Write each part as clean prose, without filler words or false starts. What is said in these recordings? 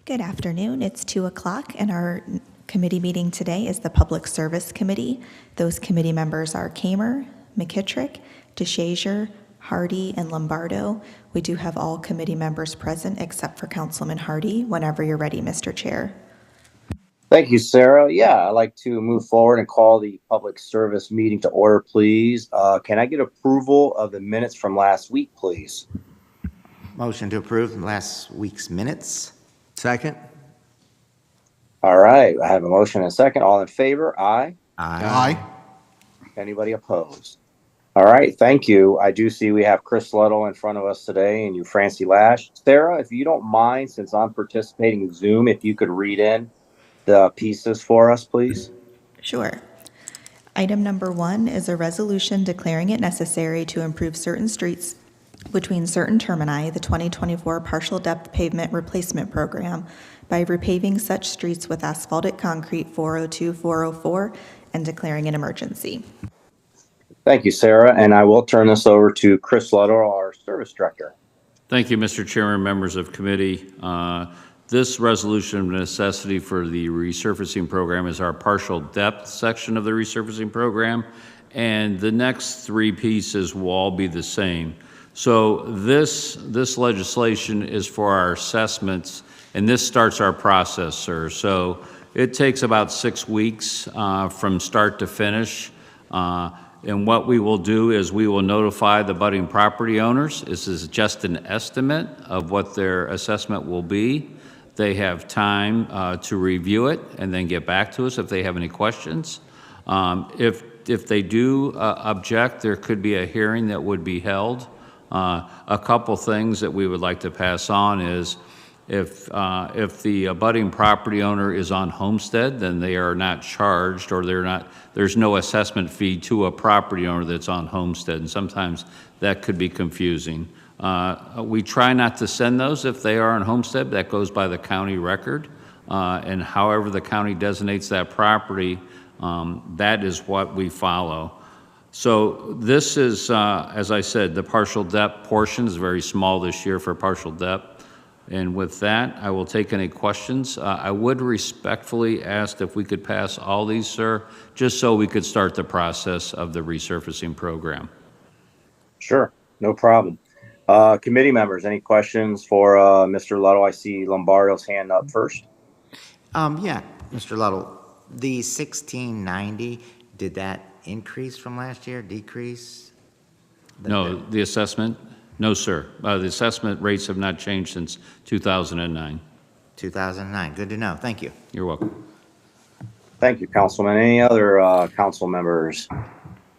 Good afternoon. It's 2 o'clock, and our committee meeting today is the Public Service Committee. Those committee members are Kamer, McKittrick, DeShazier, Hardy, and Lombardo. We do have all committee members present except for Councilman Hardy. Whenever you're ready, Mr. Chair. Thank you, Sarah. Yeah, I'd like to move forward and call the public service meeting to order, please. Can I get approval of the minutes from last week, please? Motion to approve last week's minutes. Second. All right, I have a motion and a second. All in favor? Aye. Aye. Anybody opposed? All right, thank you. I do see we have Chris Ludlow in front of us today and you, Francie Lash. Sarah, if you don't mind, since I'm participating in Zoom, if you could read in the pieces for us, please. Sure. Item number 1 is a resolution declaring it necessary to improve certain streets between certain termini, the 2024 Partial Depth Pavement Replacement Program, by repaving such streets with asphaltic concrete 402, 404, and declaring an emergency. Thank you, Sarah. And I will turn this over to Chris Ludlow, our service director. Thank you, Mr. Chairman, members of committee. This resolution of necessity for the resurfacing program is our partial depth section of the resurfacing program, and the next 3 pieces will all be the same. So this legislation is for our assessments, and this starts our process, sir. So it takes about 6 weeks from start to finish. And what we will do is we will notify the budding property owners. This is just an estimate of what their assessment will be. They have time to review it and then get back to us if they have any questions. If they do object, there could be a hearing that would be held. A couple things that we would like to pass on is if the abutting property owner is on homestead, then they are not charged, or there's no assessment fee to a property owner that's on homestead, and sometimes that could be confusing. We try not to send those if they are on homestead. That goes by the county record, and however the county designates that property, that is what we follow. So this is, as I said, the partial depth portion is very small this year for partial depth. And with that, I will take any questions. I would respectfully ask if we could pass all these, sir, just so we could start the process of the resurfacing program. Sure, no problem. Committee members, any questions for Mr. Ludlow? I see Lombardo's hand up first. Yeah, Mr. Ludlow, the 1690, did that increase from last year, decrease? No, the assessment? No, sir. The assessment rates have not changed since 2009. 2009, good to know. Thank you. You're welcome. Thank you, Councilman. Any other council members?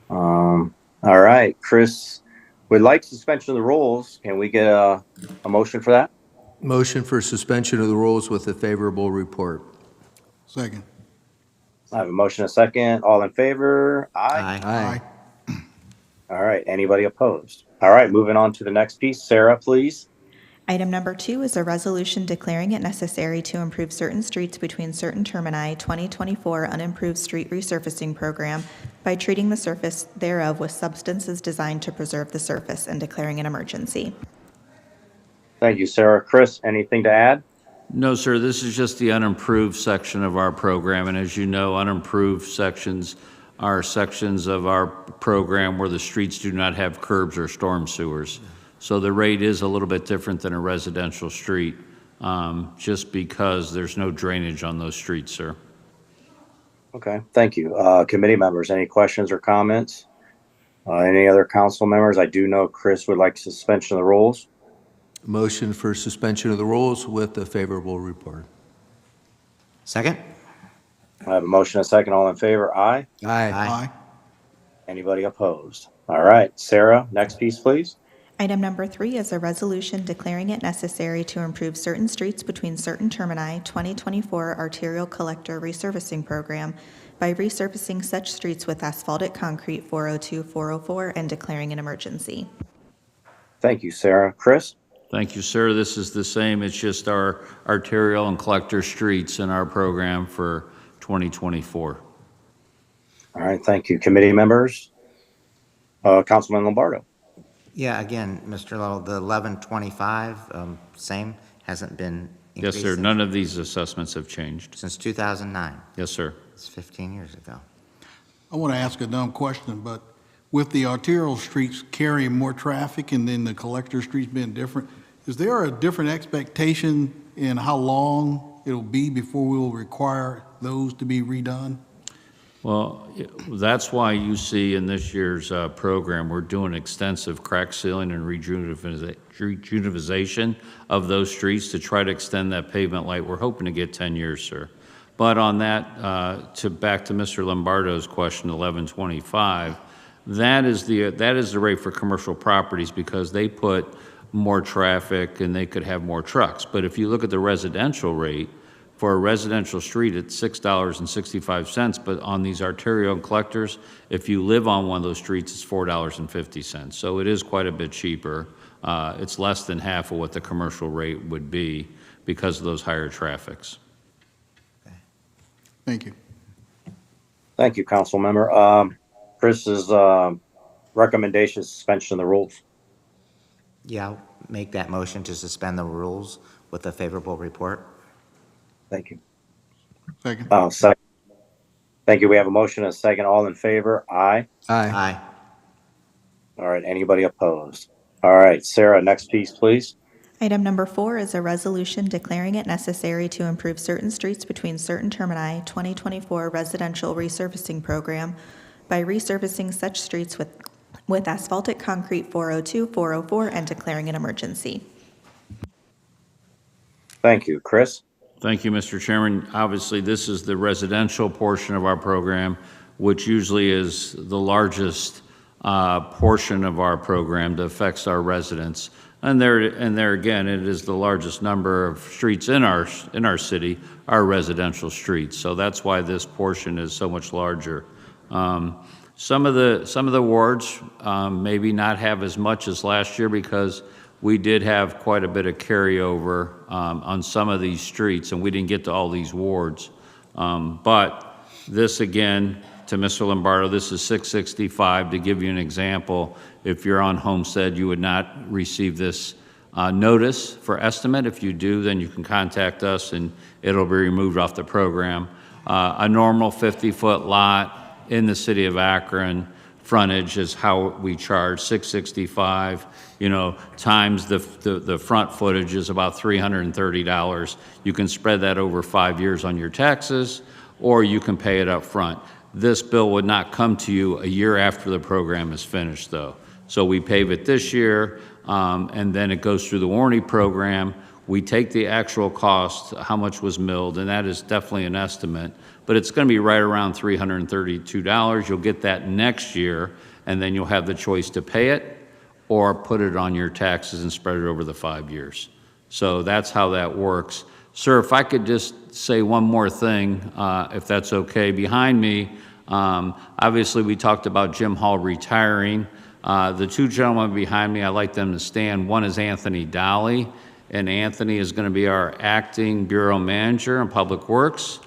All right, Chris would like suspension of the rules. Can we get a motion for that? Motion for suspension of the rules with a favorable report. Second. I have a motion and a second. All in favor? Aye. Aye. All right, anybody opposed? All right, moving on to the next piece. Sarah, please. Item number 2 is a resolution declaring it necessary to improve certain streets between certain termini 2024 unimproved street resurfacing program by treating the surface thereof with substances designed to preserve the surface and declaring an emergency. Thank you, Sarah. Chris, anything to add? No, sir. This is just the unimproved section of our program. And as you know, unimproved sections are sections of our program where the streets do not have curbs or storm sewers. So the rate is a little bit different than a residential street, just because there's no drainage on those streets, sir. Okay, thank you. Committee members, any questions or comments? Any other council members? I do know Chris would like suspension of the rules. Motion for suspension of the rules with a favorable report. Second? I have a motion and a second. All in favor? Aye. Aye. Aye. Anybody opposed? All right, Sarah, next piece, please. Item number 3 is a resolution declaring it necessary to improve certain streets between certain termini 2024 arterial collector resurfacing program by resurfacing such streets with asphaltic concrete 402, 404, and declaring an emergency. Thank you, Sarah. Chris? Thank you, sir. This is the same. It's just our arterial and collector streets in our program for 2024. All right, thank you. Committee members? Councilman Lombardo. Yeah, again, Mr. Ludlow, the 1125, same, hasn't been Yes, sir. increase None of these assessments have changed. since 2009. Yes, sir. It's 15 years ago. I want to ask a dumb question, but with the arterial streets carrying more traffic and then the collector streets being different, is there a different expectation in how long it'll be before we'll require those to be redone? Well, that's why you see in this year's program, we're doing extensive crack sealing and rejuvenization of those streets to try to extend that pavement life. We're hoping to get 10 years, sir. But on that, back to Mr. Lombardo's question, 1125, that is the rate for commercial properties because they put more traffic and they could have more trucks. But if you look at the residential rate, for a residential street, it's $6.65, but on these arterial and collectors, if you live on one of those streets, it's $4.50. So it is quite a bit cheaper. It's less than half of what the commercial rate would be because of those higher traffics. Thank you. Thank you, council member. Chris's recommendation is suspension of the rules. Yeah, I'll make that motion to suspend the rules with a favorable report. Thank you. Second. Second. Thank you. We have a motion and a second. All in favor? Aye. Aye. All right. Anybody opposed? All right. Sarah, next piece, please. Item number 4 is a resolution declaring it necessary to improve certain streets between certain termini 2024 residential resurfacing program by resurfacing such streets with asphaltic concrete 402, 404, and declaring an emergency. Thank you. Chris? Thank you, Mr. Chairman. Obviously, this is the residential portion of our program, which usually is the largest portion of our program that affects our residents. And there again, it is the largest number of streets in our city are residential streets. So that's why this portion is so much larger. Some of the wards maybe not have as much as last year because we did have quite a bit of carryover on some of these streets, and we didn't get to all these wards. But this, again, to Mr. Lombardo, this is 665. To give you an example, if you're on Homestead, you would not receive this notice for estimate. If you do, then you can contact us, and it'll be removed off the program. A normal 50-foot lot in the city of Akron, frontage is how we charge, 665, times the front footage is about $330. You can spread that over 5 years on your taxes, or you can pay it up front. This bill would not come to you a year after the program is finished, though. So we pave it this year, and then it goes through the warranty program. We take the actual cost, how much was milled, and that is definitely an estimate, but it's going to be right around $332. You'll get that next year, and then you'll have the choice to pay it or put it on your taxes and spread it over the 5 years. So that's how that works. Sir, if I could just say one more thing, if that's okay. Behind me, obviously we talked about Jim Hall retiring. The two gentlemen behind me, I'd like them to stand. One is Anthony Dolly, and Anthony is going to be our acting Bureau Manager in Public Works.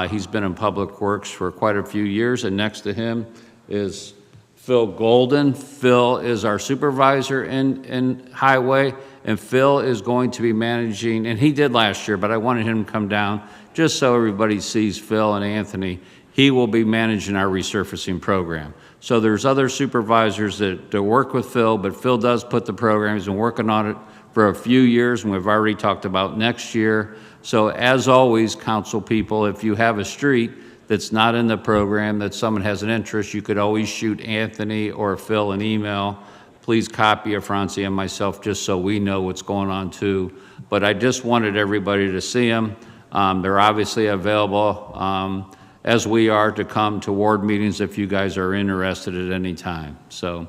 He's been in Public Works for quite a few years, and next to him is Phil Golden. Phil is our supervisor in Highway, and Phil is going to be managing, and he did last year, but I wanted him to come down just so everybody sees Phil and Anthony. He will be managing our resurfacing program. So there's other supervisors that work with Phil, but Phil does put the program. He's been working on it for a few years, and we've already talked about next year. So as always, council people, if you have a street that's not in the program, that someone has an interest, you could always shoot Anthony or Phil an email. Please copy of Francie and myself just so we know what's going on too. But I just wanted everybody to see them. They're obviously available as we are to come to ward meetings if you guys are interested at any time. So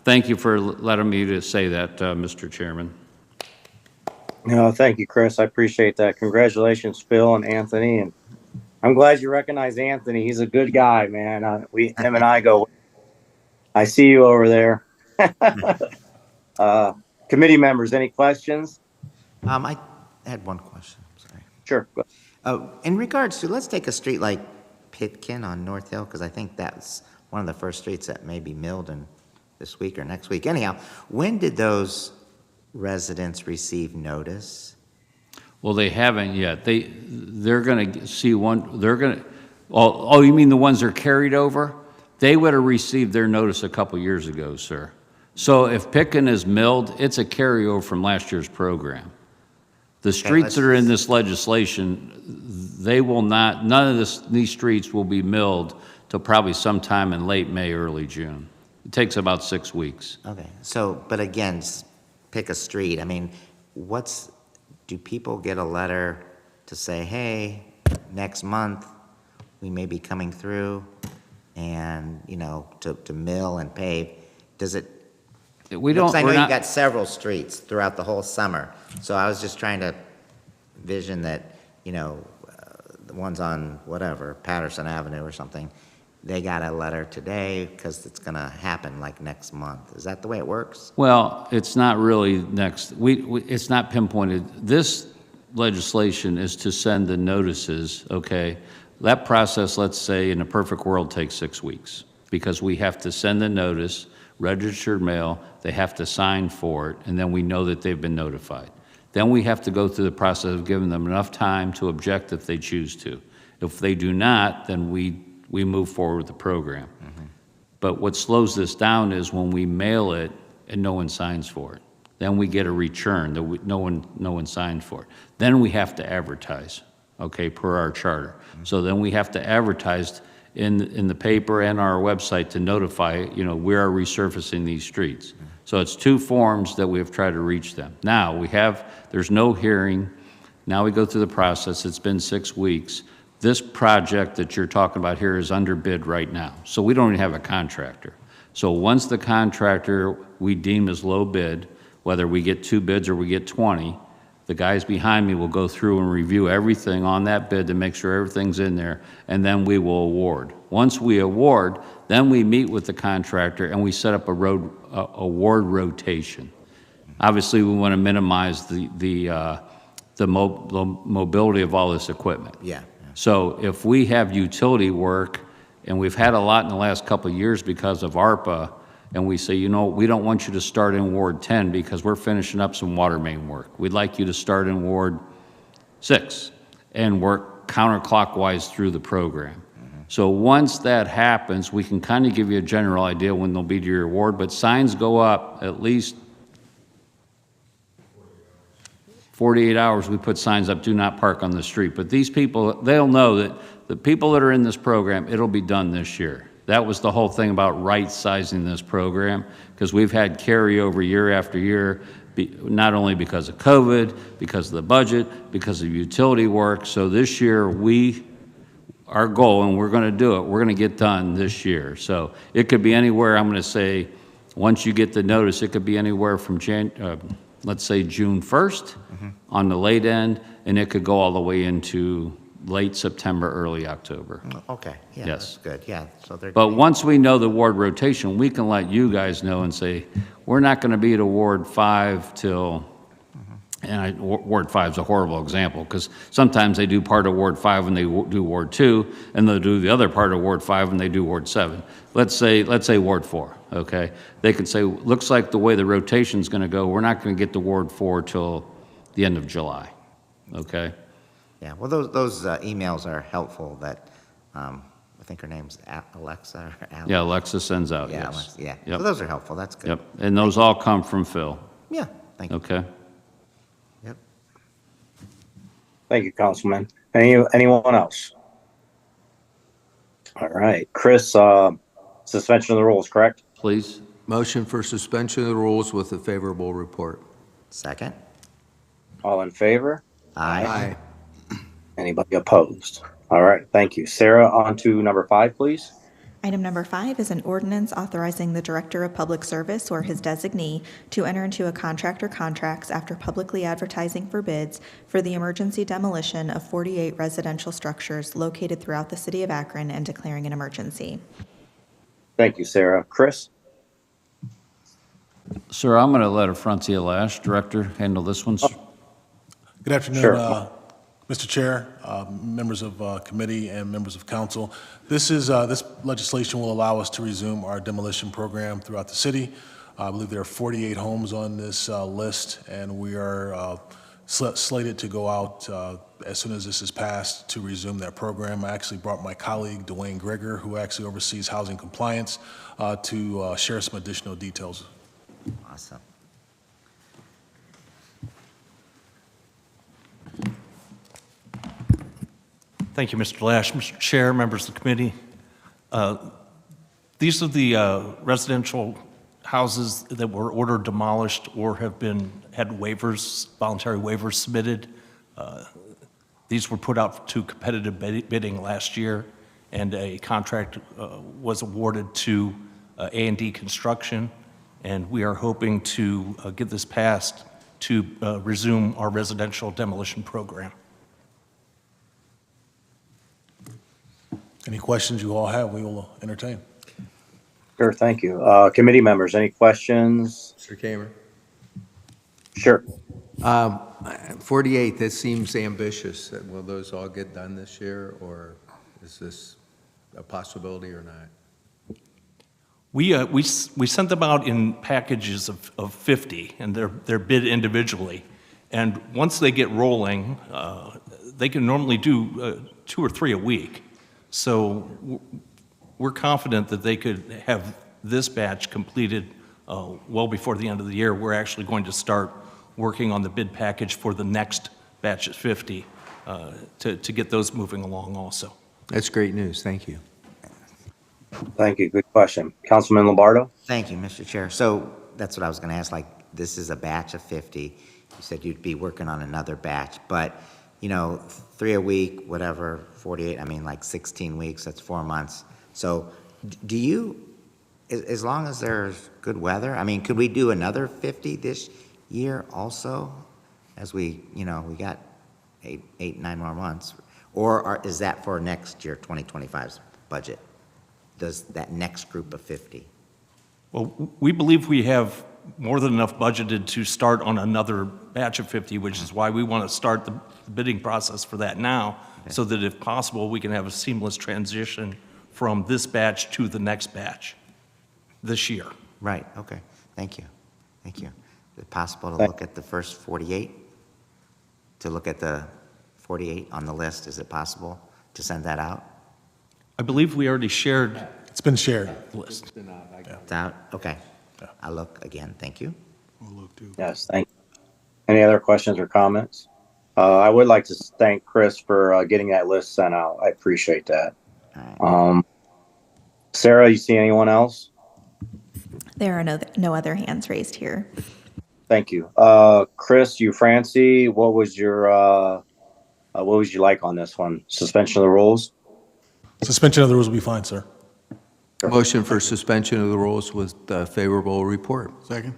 thank you for letting me to say that, Mr. Chairman. No, thank you, Chris. I appreciate that. Congratulations, Phil and Anthony. And I'm glad you recognize Anthony. He's a good guy, man. Him and I go. I see you over there. Committee members, any questions? I had one question. Sorry. Sure. In regards to, let's take a street like Pitkin on North Hill, because I think that's one of the first streets that may be milled in this week or next week. Anyhow, when did those residents receive notice? Well, they haven't yet. They're going to see one, they're going to, oh, you mean the ones that are carried over? They would have received their notice a couple years ago, sir. So if Pitkin is milled, it's a carryover from last year's program. The streets that are in this legislation, they will not, none of these streets will be milled till probably sometime in late May, early June. It takes about 6 weeks. Okay, so, but again, pick a street. I mean, do people get a letter to say, hey, next month, we may be coming through and, to mill and pave? Does it? We don't, Because I know we're you not, got several streets throughout the whole summer, so I was just trying to vision that, the ones on whatever, Patterson Avenue or something, they got a letter today because it's gonna happen like next month. Is that the way it works? well, it's not really next, it's not pinpointed. This legislation is to send the notices, okay? That process, let's say, in a perfect world, takes 6 weeks because we have to send the notice, registered mail, they have to sign for it, and then we know that they've been notified. Then we have to go through the process of giving them enough time to object if they choose to. If they do not, then we move forward with the program. But what slows this down is when we mail it and no one signs for it. Then we get a return that no one signed for it. Then we have to advertise, okay, per our charter. So then we have to advertise in the paper and our website to notify, we are resurfacing these streets. So it's 2 forms that we have tried to reach them. Now, there's no hearing. Now we go through the process. It's been 6 weeks. This project that you're talking about here is under bid right now. So we don't even have a contractor. So once the contractor we deem as low bid, whether we get 2 bids or we get 20, the guys behind me will go through and review everything on that bid to make sure everything's in there, and then we will award. Once we award, then we meet with the contractor and we set up a award rotation. Obviously, we want to minimize the mobility of all this equipment. Yeah. So if we have utility work, and we've had a lot in the last couple of years because of ARPA, and we say, we don't want you to start in Ward 10 because we're finishing up some water main work. We'd like you to start in Ward 6 and work counterclockwise through the program. So once that happens, we can kind of give you a general idea when they'll be to your ward, but signs go up at least 48 hours. We put signs up, do not park on the street. But these people, they'll know that the people that are in this program, it'll be done this year. That was the whole thing about right-sizing this program, because we've had carryover year after year, not only because of COVID, because of the budget, because of utility work. So this year, our goal, and we're going to do it, we're going to get done this year. So it could be anywhere, I'm going to say, once you get the notice, it could be anywhere from, let's say, June 1st on the late end, and it could go all the way into late September, early October. Okay, yeah, Yes. that's good, yeah. So they're. But once we know the ward rotation, we can let you guys know and say, we're not going to be at Ward 5 till, and Ward 5 is a horrible example, because sometimes they do part of Ward 5 when they do Ward 2, and they'll do the other part of Ward 5 when they do Ward 7. Let's say Ward 4, okay? They could say, looks like the way the rotation's going to go, we're not going to get to Ward 4 till the end of July, okay? Yeah, well, those emails are helpful that, I think her name's Alexa or Alex. Yeah, Alexa sends out, Yeah, yes. Alexa, yeah. Yep. So those are helpful, that's good. Yep, and those all come from Phil, Yeah, thank you. okay? Yep. Thank you, Councilman. Anyone else? All right, Chris, suspension of the rules, correct? Please? Motion for suspension of the rules with a favorable report. Second? All in favor? Aye. Anybody opposed? All right, thank you. Sarah, on to number 5, please. Item number 5 is an ordinance authorizing the Director of Public Service or his designee to enter into a contract or contracts after publicly advertising for bids for the emergency demolition of 48 residential structures located throughout the city of Akron and declaring an emergency. Thank you, Sarah. Chris? Sir, I'm going to let Afrontia Lash, Director, handle this one. Good afternoon, Sure. Mr. Chair, members of committee, and members of council. This legislation will allow us to resume our demolition program throughout the city. I believe there are 48 homes on this list, and we are slated to go out as soon as this is passed to resume that program. I actually brought my colleague, Dwayne Greger, who actually oversees housing compliance, to share some additional details. Awesome. Thank you, Mr. Lash. Mr. Chair, members of the committee. These are the residential houses that were ordered demolished or have had waivers, voluntary waivers submitted. These were put out to competitive bidding last year, and a contract was awarded to A&D Construction, and we are hoping to get this passed to resume our residential demolition program. Any questions you all have, we will entertain. Sure, thank you. Committee members, any questions? Mr. Kamer. Sure. 48, that seems ambitious. Will those all get done this year, or is this a possibility or not? We sent them out in packages of 50, and they're bid individually. And once they get rolling, they can normally do 2 or 3 a week. So we're confident that they could have this batch completed well before the end of the year. We're actually going to start working on the bid package for the next batch of 50 to get those moving along also. That's great news. Thank you. Thank you. Good question. Councilman Lombardo? Thank you, Mr. Chair. So that's what I was going to ask, like, this is a batch of 50. You said you'd be working on another batch, but, 3 a week, whatever, 48, I mean, like 16 weeks, that's 4 months. So do you, as long as there's good weather, I mean, could we do another 50 this year also? As we got 9 more months. Or is that for next year, 2025's budget? Does that next group of 50? Well, we believe we have more than enough budgeted to start on another batch of 50, which is why we want to start the bidding process for that now, so that if possible, we can have a seamless transition from this batch to the next batch this year. Right, okay. Thank you. Thank you. Is it possible to look at the first 48? To look at the 48 on the list, is it possible to send that out? I believe we already shared It's been shared. the list. It's out? Okay. I'll look again. Thank you. We'll look too. Yes, thank you. Any other questions or comments? I would like to thank Chris for getting that list sent out. I appreciate that. All right. Sarah, you see anyone else? There are no other hands raised here. Thank you. Chris, Francie, what was your what would you like on this one? Suspension of the rules? Suspension of the rules will be fine, sir. Motion for suspension of the rules with favorable report. Second?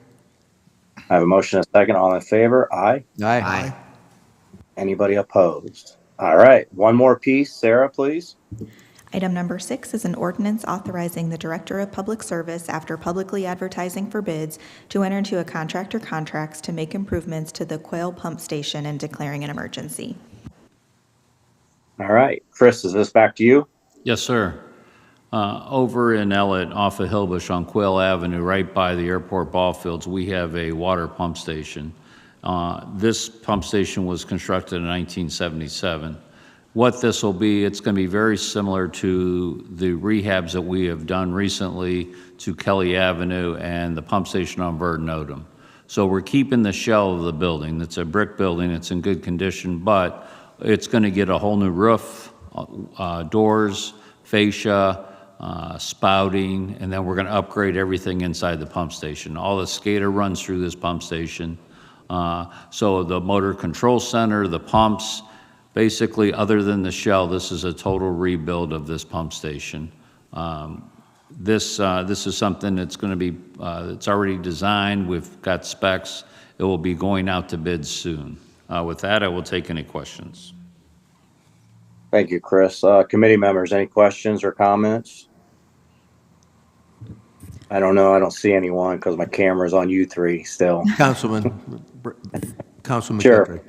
I have a motion and a second. All in favor? Aye. Aye. Anybody opposed? All right. One more piece. Sarah, please. Item number 6 is an ordinance authorizing the Director of Public Service, after publicly advertising for bids, to enter into a contract or contracts to make improvements to the Quail Pump Station and declaring an emergency. All right. Chris, is this back to you? Yes, sir. Over in Ellett, off of Hillbush on Quail Avenue, right by the airport ball fields, we have a water pump station. This pump station was constructed in 1977. What this will be, it's going to be very similar to the rehabs that we have done recently to Kelly Avenue and the pump station on Verdon Odom. So we're keeping the shell of the building. It's a brick building. It's in good condition, but it's going to get a whole new roof, doors, fascia, spouting, and then we're going to upgrade everything inside the pump station. All the SCADA runs through this pump station. So the motor control center, the pumps, basically other than the shell, this is a total rebuild of this pump station. This is something that's going to be, it's already designed. We've got specs. It will be going out to bid soon. With that, I will take any questions. Thank you, Chris. Committee members, any questions or comments? I don't know. I don't see anyone because my camera's on you three still. Councilman Sure.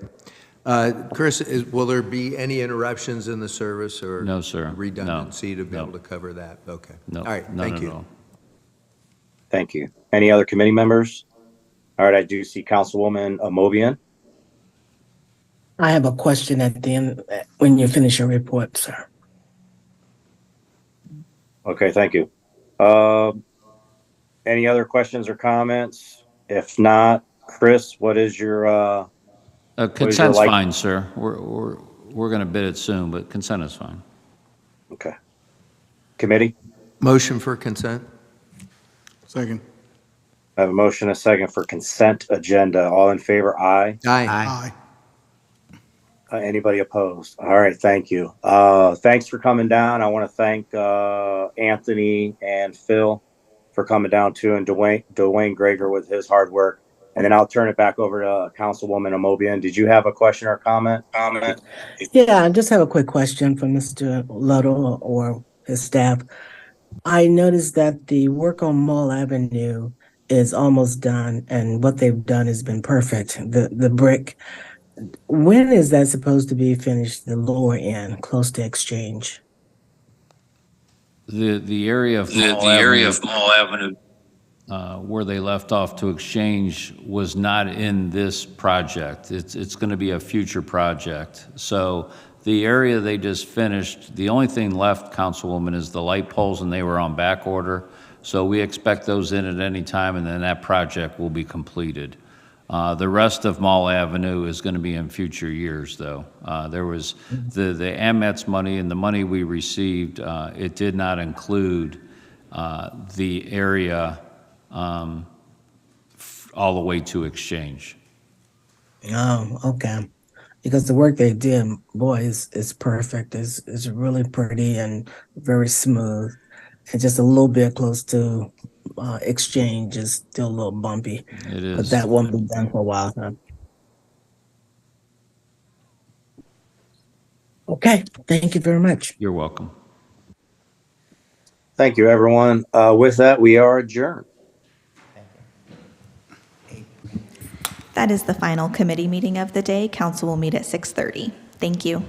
McCaffrey. Chris, will there be any interruptions in the service or No, sir. No. redundancy to be No. able to cover that? Okay. No, All right, none thank at you. all. Thank you. Any other committee members? All right, I do see Councilwoman Mobian. I have a question at the end when you finish your report, sir. Okay, thank you. Any other questions or comments? If not, Chris, what is your Consent's like? fine, sir. We're going to bid it soon, but consent is fine. Okay. Committee? Motion for consent? Second. I have a motion, a second for consent agenda. All in favor? Aye. Aye. Anybody opposed? All right, thank you. Thanks for coming down. I want to thank Anthony and Phil for coming down too, and Dwayne Greger with his hard work. And then I'll turn it back over to Councilwoman Amobian. Did you have a question or comment? Yeah, I just have a quick question for Mr. Ludlow or his staff. I noticed that the work on Mall Avenue is almost done, and what they've done has been perfect. The brick. When is that supposed to be finished? The lower end, close to Exchange. The area of Mall Avenue, where they left off to Exchange was not in this project. It's going to be a future project. So the area they just finished, the only thing left, Councilwoman, is the light poles, and they were on back order. So we expect those in at any time, and then that project will be completed. The rest of Mall Avenue is going to be in future years, though. There was the AMETS money, and the money we received, it did not include the area all the way to Exchange. Oh, okay. Because the work they did, boy, is perfect. It's really pretty and very smooth. And just a little bit close to Exchange is still a little bumpy. It But is. that won't be done for a while, huh? Okay, thank you very much. You're welcome. Thank you, everyone. With that, we are adjourned. That is the final committee meeting of the day. Council will meet at 6:30. Thank you.